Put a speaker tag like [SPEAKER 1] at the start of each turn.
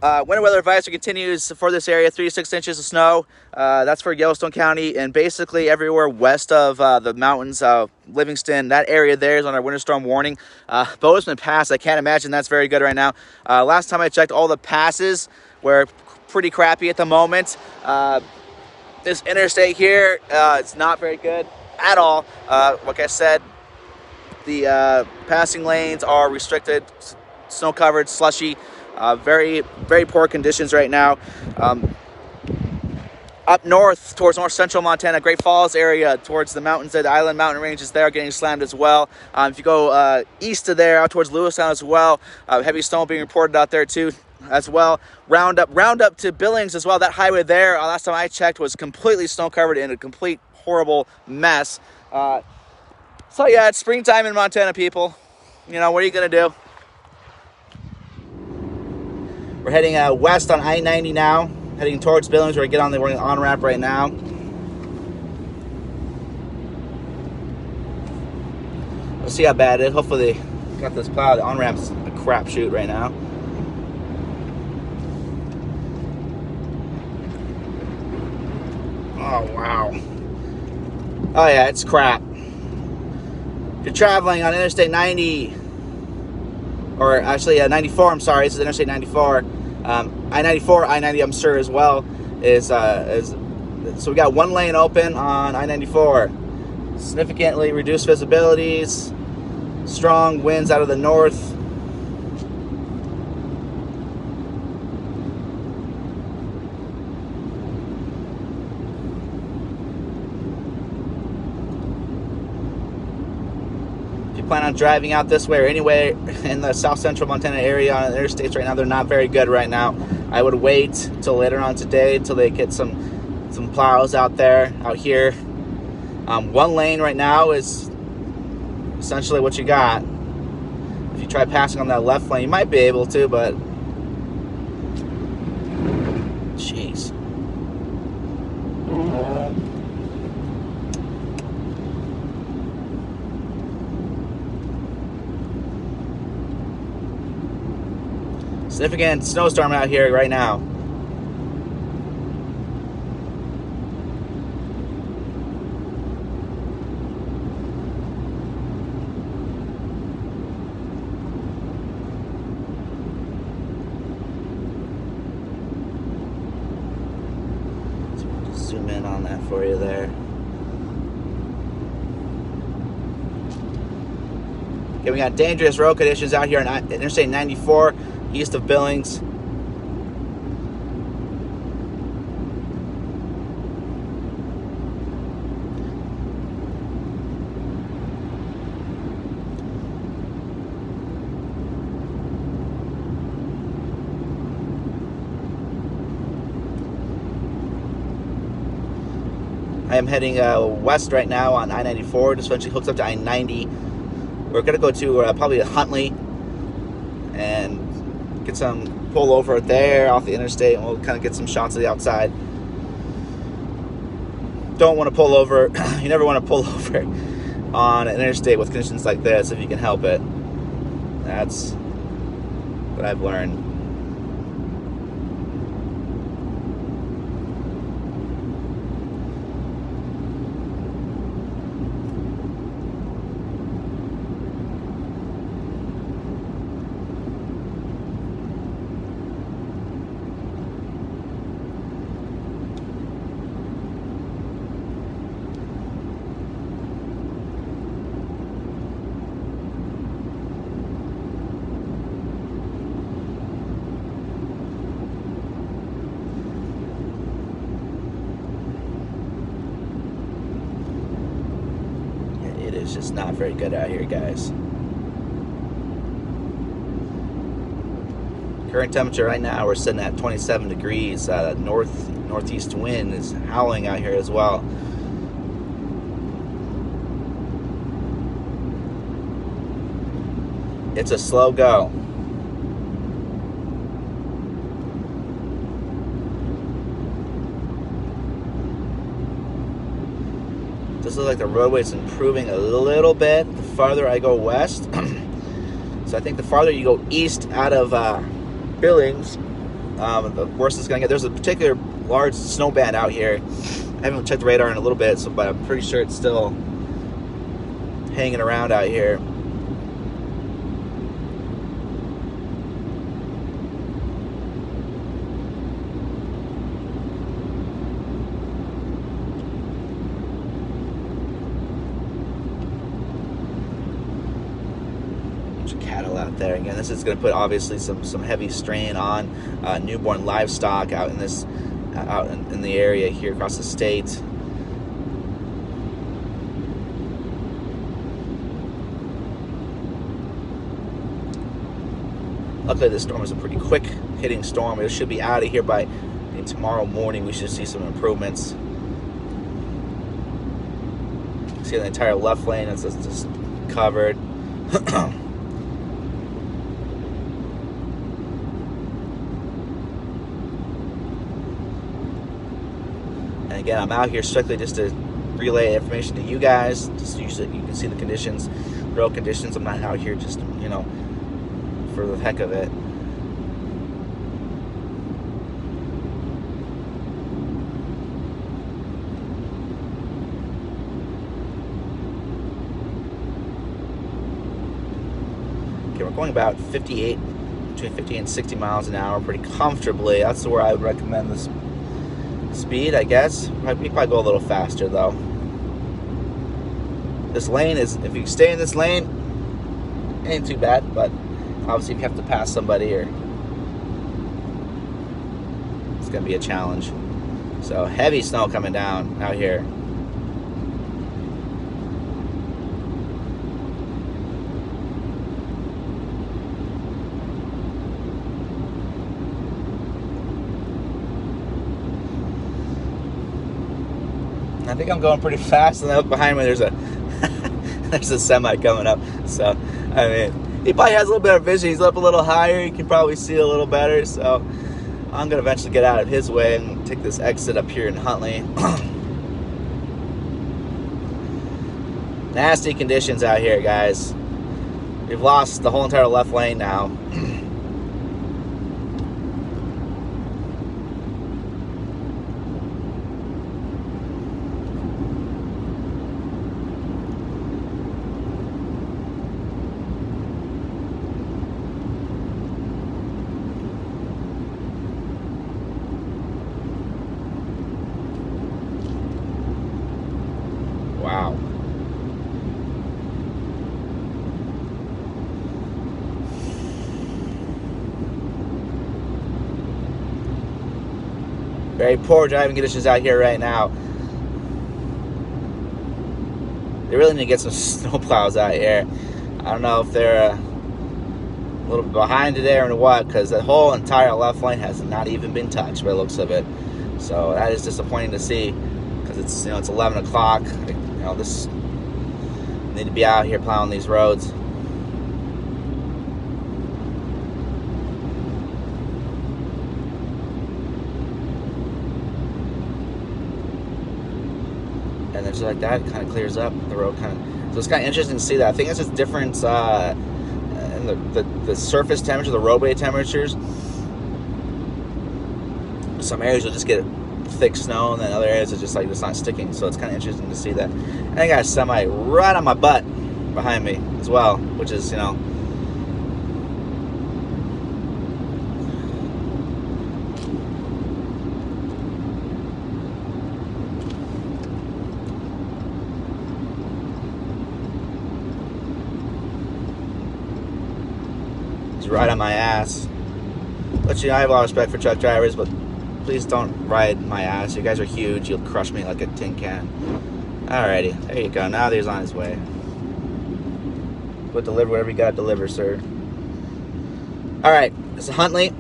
[SPEAKER 1] Winter weather advisory continues for this area, 3 to 6 inches of snow. That's for Yellowstone County and basically everywhere west of the mountains. Livingston, that area there is on our winter storm warning. Bozeman Pass, I can't imagine that's very good right now. Last time I checked, all the passes were pretty crappy at the moment. This interstate here, it's not very good at all. Like I said, the passing lanes are restricted, snow covered, slushy. Very, very poor conditions right now. Up north towards north central Montana, Great Falls area, towards the mountains, the Island Mountain ranges there are getting slammed as well. If you go east of there, out towards Lewistown as well, heavy snow being reported out there too as well. Round up to Billings as well. That highway there, last time I checked, was completely snow covered in a complete horrible mess. So yeah, it's springtime in Montana, people. You know, what are you gonna do? We're heading west on I-90 now, heading towards Billings. We're on the on-ramp right now. We'll see how bad it is. Hopefully they got this plow. The on-ramp's a crapshoot right now. Oh, wow. Oh, yeah, it's crap. If you're traveling on Interstate 90, or actually 94, I'm sorry, this is Interstate 94. I-94, I-90, I'm sure as well, is so we got one lane open on I-94. Significantly reduced visibilities, strong winds out of the north. Plan on driving out this way or anywhere in the south central Montana area on the interstates right now, they're not very good right now. I would wait till later on today till they get some plows out here. One lane right now is essentially what you got. If you try passing on that left lane, you might be able to, but jeez. Significant snowstorm out here right now. Zoom in on that for you there. Okay, we got dangerous road conditions out here on Interstate 94. East of Billings. I am heading west right now on I-94. This eventually hooks up to I-90. We're going to go to probably Huntley and get some pull over there off the interstate, and we'll kind of get some shots of the outside. Don't want to pull over. You never want to pull over on an interstate with conditions like this if you can help it. That's what I've learned. It's just not very good out here, guys. Current temperature right now, we're sitting at 27 degrees. Northeast wind is howling out here as well. It's a slow go. This looks like the roadway's improving a little bit the farther I go west. So I think the farther you go east out of Billings, The worst it's gonna get. There's a particular large snow band out here. I haven't checked the radar in a little bit, so but I'm pretty sure it's still hanging around out here. Cattle out there again. This is going to put obviously some heavy strain on newborn livestock out in this in the area here across the state. Luckily, this storm is a pretty quick hitting storm. It should be out of here by tomorrow morning. We should see some improvements. See the entire left lane is just covered. And again, I'm out here strictly just to relay information to you guys, just so you can see the conditions, real conditions. I'm not out here just, you know, for the heck of it. Okay, we're going about between 50 and 60 miles an hour pretty comfortably. That's where I would recommend this speed, I guess. We probably go a little faster though. This lane is, if you stay in this lane, it ain't too bad, but obviously if you have to pass somebody, or it's gonna be a challenge. So heavy snow coming down out here. I think I'm going pretty fast, and up behind me there's a there's a semi coming up. So I mean, he probably has a little bit of vision. He's up a little higher. You can probably see a little better. So I'm gonna eventually get out of his way and take this exit up here in Huntley. Nasty conditions out here, guys. We've lost the whole entire left lane now. Wow. Very poor driving conditions out here right now. They really need to get some snowplows out here. I don't know if they're a little bit behind today or what, because the whole entire left lane has not even been touched by the looks of it. So that is disappointing to see, because it's, you know, it's 11 o'clock. You know, this need to be out here plowing these roads. And then just like that, it kind of clears up the road, kind of. So it's kind of interesting to see that. I think it's just difference in the surface temperature, the roadway temperatures. Some areas will just get thick snow, and then other areas are just like it's not sticking. So it's kind of interesting to see that. And I got a semi right on my butt behind me as well, which is, you know, he's right on my ass. But you know, I have a lot of respect for truck drivers, but please don't ride my ass. You guys are huge. You'll crush me like a tin can. Alrighty, there you go. Now he's on his way. Go deliver whatever you gotta deliver, sir. Alright, this is Huntley.